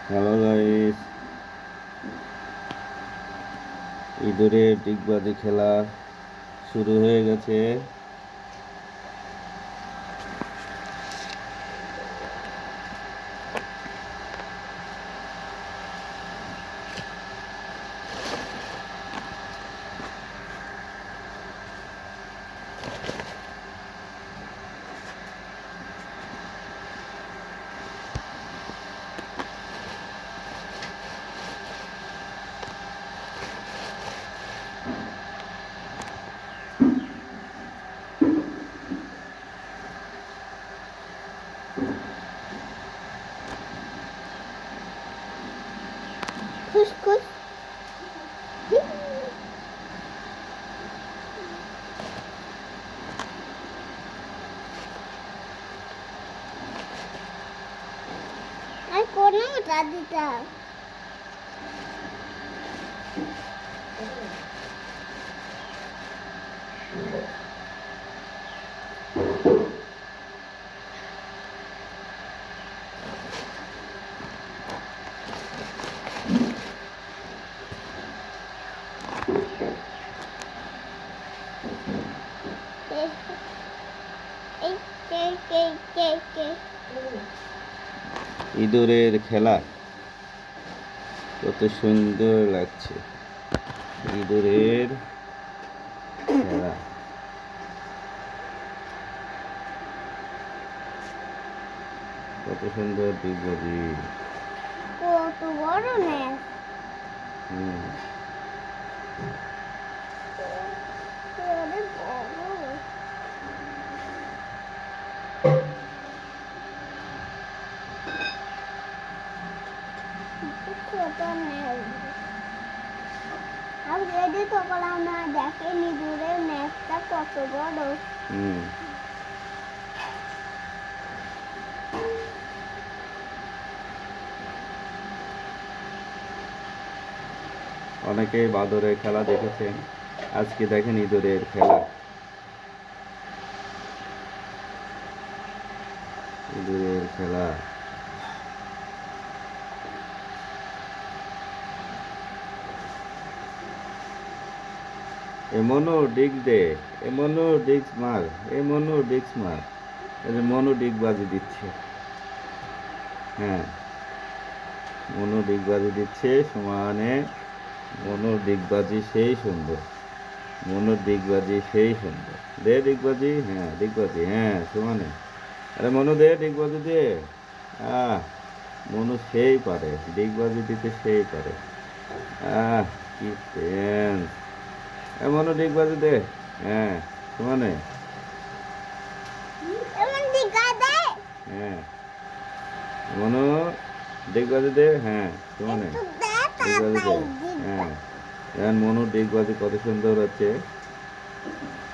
Hello guys, ইঁদুরের ডিগবাজি খেলা শুরু হয়ে গেছে। খুশখুশ আর কোনো দাদিটা ইঁদুরের খেলা কত সুন্দর লাগছে। ইঁদুরের খেলা কত সুন্দর ডিগবাজি। কত বড় নেস ছোট নেস আর রেডি তো করলাম না, দেখেনি দূরের নেসটা কত বড়। অনেকেই বাদরের খেলা দেখেছেন, আজকে দেখেন ইঁদুরের খেলা। ইঁদুরের খেলা এমনও ডিগ দে, এমনও ডিক্স মার, এমনও ডিক্স মার। এই যে মনু ডিগবাজি দিচ্ছে। হ্যাঁ, মনু ডিগবাজি দিচ্ছে সমানে। মনুর ডিগবাজি সেই সুন্দর, মনুর ডিগবাজি সেই সুন্দর। দে ডিগবাজি, হ্যাঁ ডিগবাজি, হ্যাঁ সমানে। আরে মনু দে ডিগবাজি দে। আহ, মনু সেই পারে ডিগবাজি দিতে, সেই পারে। কি টেন্স। মনু ডিগবাজি দে, হ্যাঁ সমানে। হ্যাঁ মনু ডিগবাজি দে, হ্যাঁ সমানে ডিগবাজি দে। হ্যাঁ, এখন মনুর ডিগবাজি কত সুন্দর হচ্ছে।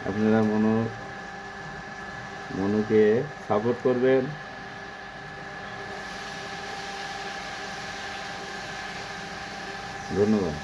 আপনারা মনুকে সাপোর্ট করবেন। ধন্যবাদ।